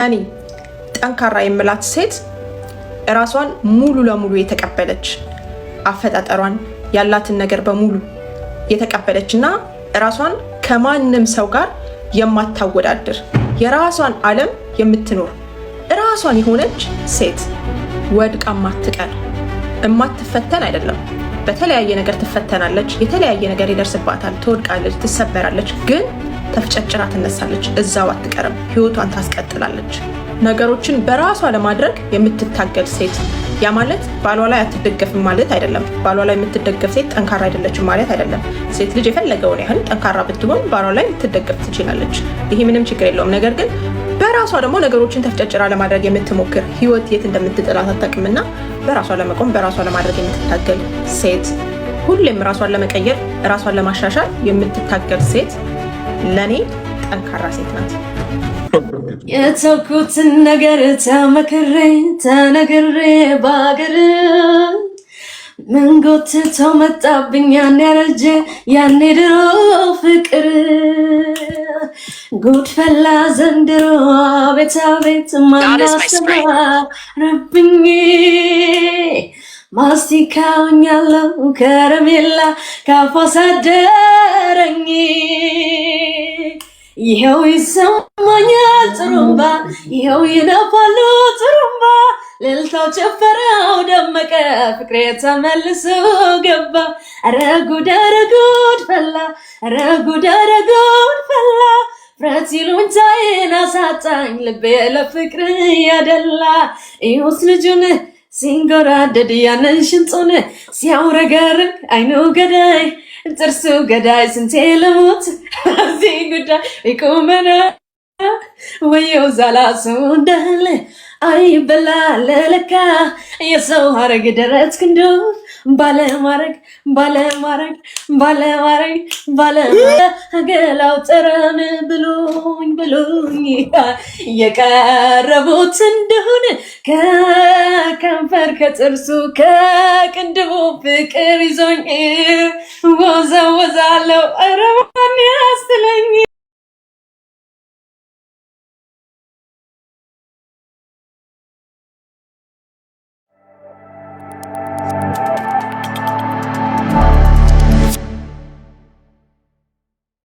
እኔ ጠንካራ የምላት ሴት ራሷን ሙሉ ለሙሉ የተቀበለች አፈጣጠሯን ያላትን ነገር በሙሉ የተቀበለችና ራሷን ከማንም ሰው ጋር የማታወዳድር የራሷን ዓለም የምትኖር ራሷን የሆነች ሴት ወድቃ ማትቀር እማትፈተን አይደለም። በተለያየ ነገር ትፈተናለች፣ የተለያየ ነገር ይደርስባታል፣ ትወድቃለች፣ ትሰበራለች፣ ግን ተፍጨጭራ ትነሳለች። እዛው አትቀርም፣ ህይወቷን ታስቀጥላለች። ነገሮችን በራሷ ለማድረግ የምትታገል ሴት። ያ ማለት ባሏ ላይ አትደገፍም ማለት አይደለም። ባሏ ላይ የምትደገፍ ሴት ጠንካራ አይደለችም ማለት አይደለም። ሴት ልጅ የፈለገውን ያህል ጠንካራ ብትሆን ባሏ ላይ ልትደገፍ ትችላለች። ይሄ ምንም ችግር የለውም። ነገር ግን በራሷ ደግሞ ነገሮችን ተፍጨጭራ ለማድረግ የምትሞክር ህይወት የት እንደምትጥላት አታውቅምና በራሷ ለመቆም በራሷ ለማድረግ የምትታገል ሴት፣ ሁሌም ራሷን ለመቀየር ራሷን ለማሻሻል የምትታገል ሴት ለኔ ጠንካራ ሴት ናት። የተውኩትን ነገር ተመክሬ ተነግሬ ባገር ምን ጎትተው መጣብኝ ያኔ ያረጀ ያኔ ድሮ ፍቅር ጉድፈላ ዘንድሮ ቤታ ቤት ማናሰባረብኝ ማስቲካውኛለው ከረሜላ ካፋሳደረኝ ይኸው ይሰማኛል ጥሩምባ ይኸው ይነፋሉ ጥሩምባ ልልታው ጨፈረው ደመቀ ፍቅሬ ተመልሶ ገባ ኧረ ጉድ ፈላ ኧረ ጉድ ፈላ ፍረት ይሉኝታዬን አሳጣኝ ልቤ ለፍቅር ያደላ ይሁስ ልጁን ሲንጎራደድ ያንን ሽንጡን ሲያውረገርግ አይኑ ገዳይ ጥርሱ ገዳይ ስንቴ ልሙት እዚህ ጉዳይ ይቁመና ወየው ዛላሱ እንዳለ አይበላ ለለካ የሰው ሀረግ ደረት ክንዱ ባለማረግ ገላው ጠረን ብሉኝ የቀረቡት እንደሆነ ከከንፈር ከጥርሱ ከቅንድቡ ፍቅር ይዞኝ ወዛወዛለው ኧረ ማን ያስትለኝ